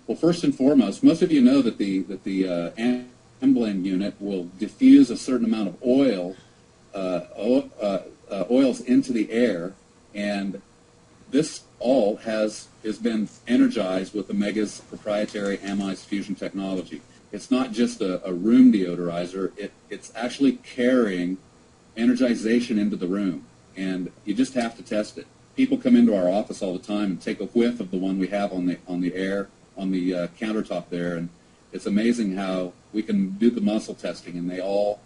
Well, first and foremost, most of you know that the AMblend unit will diffuse a certain amount of oils into the air, and this all has been energized with Amega's proprietary amized fusion technology. It's not just a room deodorizer, it's actually carrying energization into the room, and you just have to test it. People come into our office all the time and take a whiff of the one we have on the countertop there, and it's amazing how we can do the muscle testing, and they all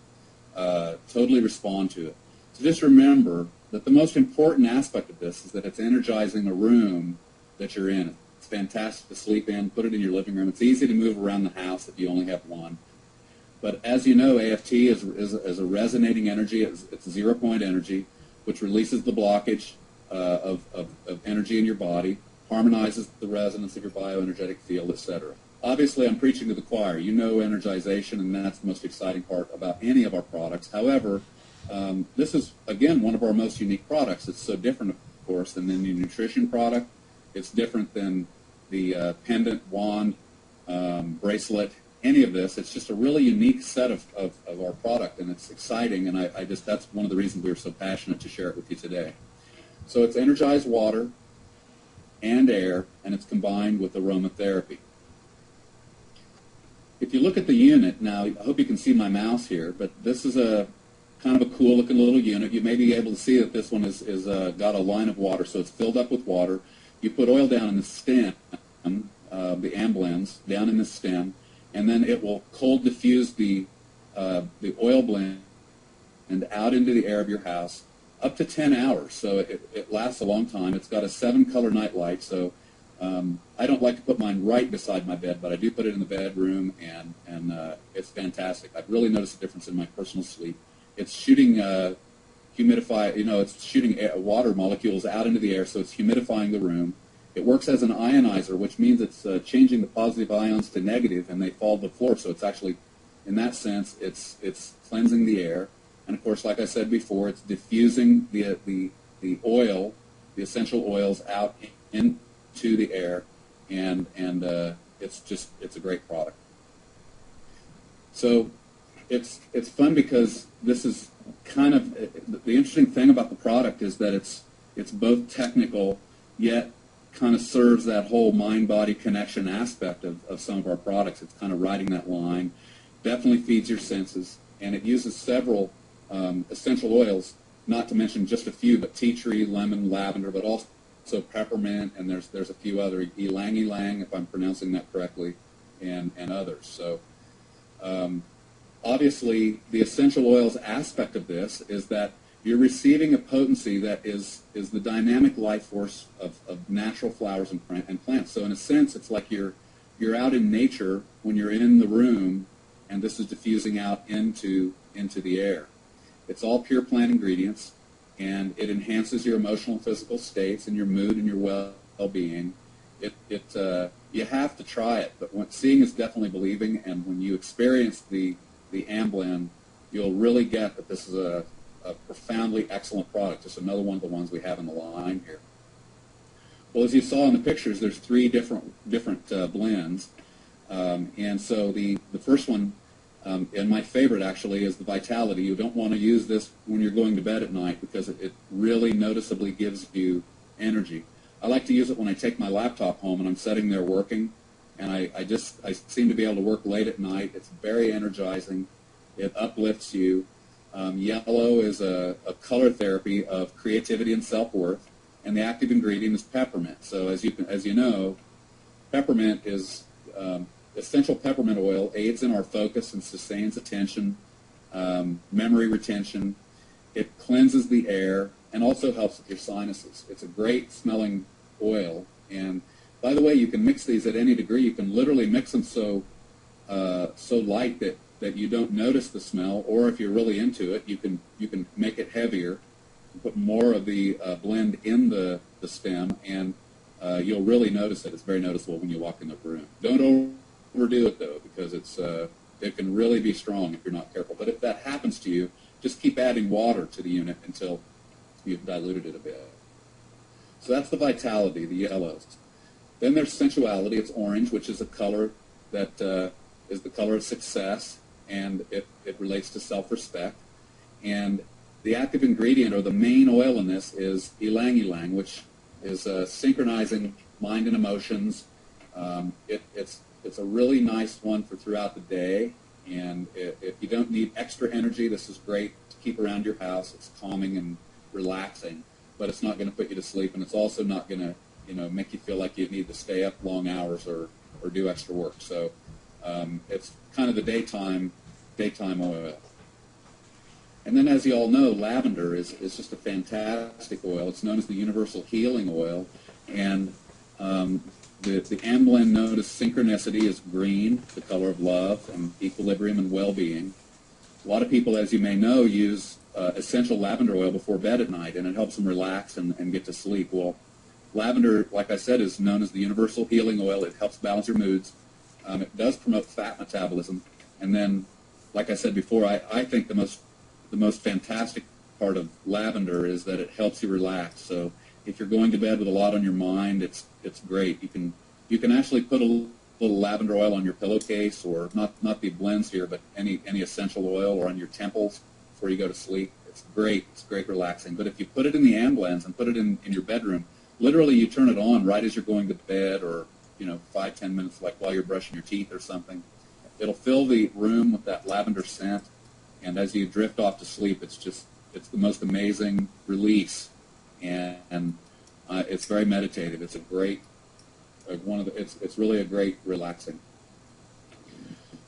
totally respond to it. So just remember that the most important aspect of this is that it's energizing a room that you're in. It's fantastic to sleep in. Put it in your living room. It's easy to move around the house if you only have one. But as you know, AFT is a resonating energy. It's a zero-point energy, which releases the blockage of energy in your body, harmonizes the resonance of your bioenergetic field, etc. Obviously, I'm preaching to the choir. You know energization, and that's the most exciting part about any of our products. However, this is, again, one of our most unique products. It's so different, of course, than any nutrition product. It's different than the pendant, wand, bracelet, any of this. It's just a really unique set of our product, and it's exciting, and that's one of the reasons we were so passionate to share it with you today. So it's energized water and air, and it's combined with aromatherapy. If you look at the unit, now I hope you can see my mouse here, but this is a kind of a cool looking little unit. You may be able to see that this one is got a line of water, so it's filled up with water. You put oil down in the stem, the AMblends down in the stem, and then it will cold diffuse the oil blend and out into the air of your house up to 10 hours. So it lasts a long time. It's got a 7-color night light, so I don't like to put mine right beside my bed, but I do put it in the bedroom, and it's fantastic. I've really noticed a difference in my personal sleep. It's shooting it's shooting water molecules out into the air, so it's humidifying the room. It works as an ionizer, which means it's changing the positive ions to negative, and they fall to the floor. So it's actually, in that sense, it's cleansing the air. And of course, like I said before, it's diffusing the oil, the essential oils out into the air, and it's a great product. So it's fun because this is kind of the interesting thing about the product is that it's both technical yet kind of serves that whole mind-body connection aspect of some of our products. It's kind of riding that line. Definitely feeds your senses, and it uses several essential oils, not to mention just a few, but tea tree, lemon, lavender, but also peppermint, and there's a few other, ylang ylang, if I'm pronouncing that correctly, and others. So obviously, the essential oils aspect of this is that you're receiving a potency that is the dynamic life force of natural flowers and plants. So in a sense, it's like you're out in nature when you're in the room, and this is diffusing out into the air. It's all pure plant ingredients, and it enhances your emotional and physical states and your mood and your well-being. You have to try it, but seeing is definitely believing, and when you experience the AMblend, you'll really get that this is a profoundly excellent product. Just another one of the ones we have in the line here. Well, as you saw in the pictures, there's 3 different blends, and so the first one, and my favorite actually, is the Vitality. You don't want to use this when you're going to bed at night because it really noticeably gives you energy. I like to use it when I take my laptop home and I'm sitting there working, and I seem to be able to work late at night. It's very energizing. It uplifts you. Yellow is a color therapy of creativity and self-worth, and the active ingredient is peppermint. So as you know, peppermint is essential peppermint oil aids in our focus and sustains attention, memory retention. It cleanses the air and also helps with your sinuses. It's a great smelling oil, and by the way, you can mix these at any degree. You can literally mix them so light that you don't notice the smell, or if you're really into it, you can make it heavier, put more of the blend in the stem, and you'll really notice it. It's very noticeable when you walk in the room. Don't overdo it though, because it can really be strong if you're not careful. But if that happens to you, just keep adding water to the unit until you've diluted it a bit. So that's the Vitality, the yellows. Then there's sensuality. It's orange, which is a color that is the color of success, and it relates to self-respect. And the active ingredient, or the main oil in this, is ylang ylang, which is synchronizing mind and emotions. It's a really nice one for throughout the day, and if you don't need extra energy, this is great to keep around your house. It's calming and relaxing, but it's not going to put you to sleep, and it's also not going to make you feel like you need to stay up long hours or do extra work. So it's kind of the daytime oil. And then, as you all know, lavender is just a fantastic oil. It's known as the universal healing oil, and the emblem known as synchronicity is green, the color of love and equilibrium and well-being. A lot of people, as you may know, use essential lavender oil before bed at night, and it helps them relax and get to sleep. Well, lavender, like I said, is known as the universal healing oil. It helps balance your moods. It does promote fat metabolism. And then, like I said before, I think the most fantastic part of lavender is that it helps you relax. So if you're going to bed with a lot on your mind, it's great. You can actually put a little lavender oil on your pillowcase, or not the blends here, but any essential oil, or on your temples before you go to sleep. It's great. It's great relaxing. But if you put it in the amblends and put it in your bedroom, literally you turn it on right as you're going to bed, or 5-10 minutes, like while you're brushing your teeth or something. It'll fill the room with that lavender scent, and as you drift off to sleep, it's the most amazing release, and it's very meditative. It's a great it's really a great relaxing.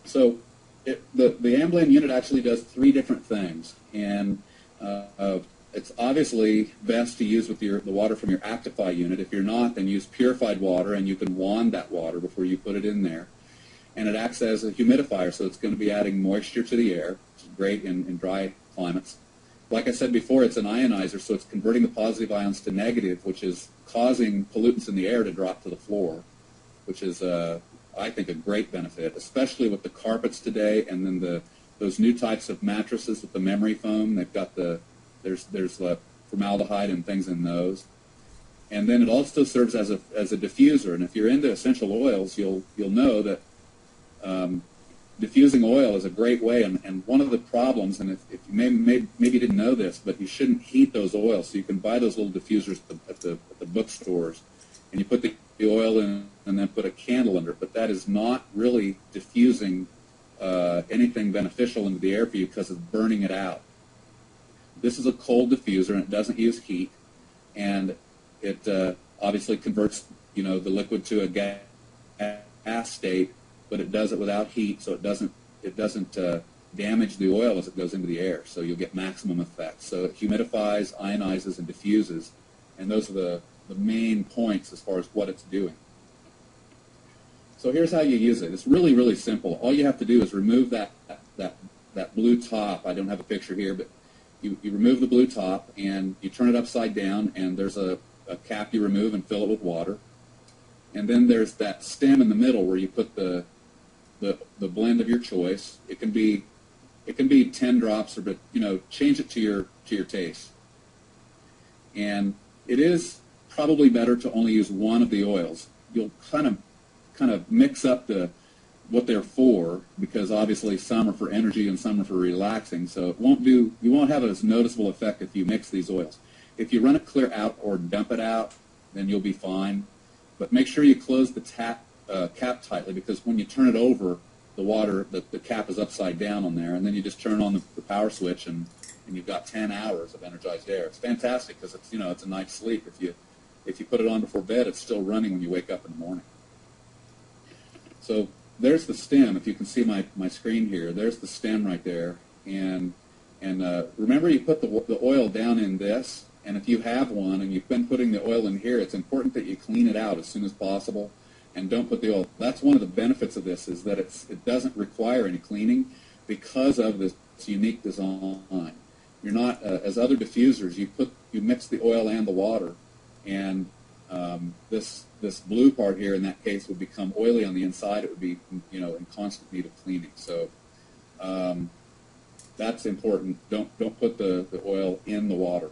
So the emblem unit actually does 3 different things, and it's obviously best to use with the water from your Actify unit. If you're not, then use purified water, and you can wand that water before you put it in there. And it acts as a humidifier, so it's going to be adding moisture to the air, which is great in dry climates. Like I said before, it's an ionizer, so it's converting the positive ions to negative, which is causing pollutants in the air to drop to the floor, which is, I think, a great benefit, especially with the carpets today, and then those new types of mattresses with the memory foam. They've got there's formaldehyde and things in those. And then it also serves as a diffuser. And if you're into essential oils, you'll know that diffusing oil is a great way. And one of the problems, and if you maybe you didn't know this, but you shouldn't heat those oils. So you can buy those little diffusers at the bookstores, and you put the oil in and then put a candle under it. But that is not really diffusing anything beneficial into the air for you, because it's burning it out. This is a cold diffuser, and it doesn't use heat, and it obviously converts the liquid to a gas state, but it does it without heat, so it doesn't damage the oil as it goes into the air, so you'll get maximum effect. So it humidifies, ionizes, and diffuses, and those are the main points as far as what it's doing. So here's how you use it. It's really, really simple. All you have to do is remove that blue top. I don't have a picture here, but you remove the blue top, and you turn it upside down, and there's a cap you remove and fill it with water. And then there's that stem in the middle where you put the blend of your choice. It can be 10 drops, but change it to your taste. And it is probably better to only use one of the oils. You'll kind of mix up what they're for, because obviously some are for energy and some are for relaxing. So you won't have as noticeable effect if you mix these oils. If you run it clear out or dump it out, then you'll be fine. But make sure you close the cap tightly, because when you turn it over, the water, the cap is upside down on there, and then you just turn on the power switch, and you've got 10 hours of energized air. It's fantastic, because it's a night's sleep. If you put it on before bed, it's still running when you wake up in the morning. So there's the stem. If you can see my screen here, there's the stem right there. And remember, you put the oil down in this, and if you have one and you've been putting the oil in here, it's important that you clean it out as soon as possible, and don't put the oil. That's one of the benefits of this, is that it doesn't require any cleaning because of this unique design. You're not, as other diffusers, you mix the oil and the water, and this blue part here in that case would become oily on the inside. It would be in constant need of cleaning. So that's important. Don't put the oil in the water.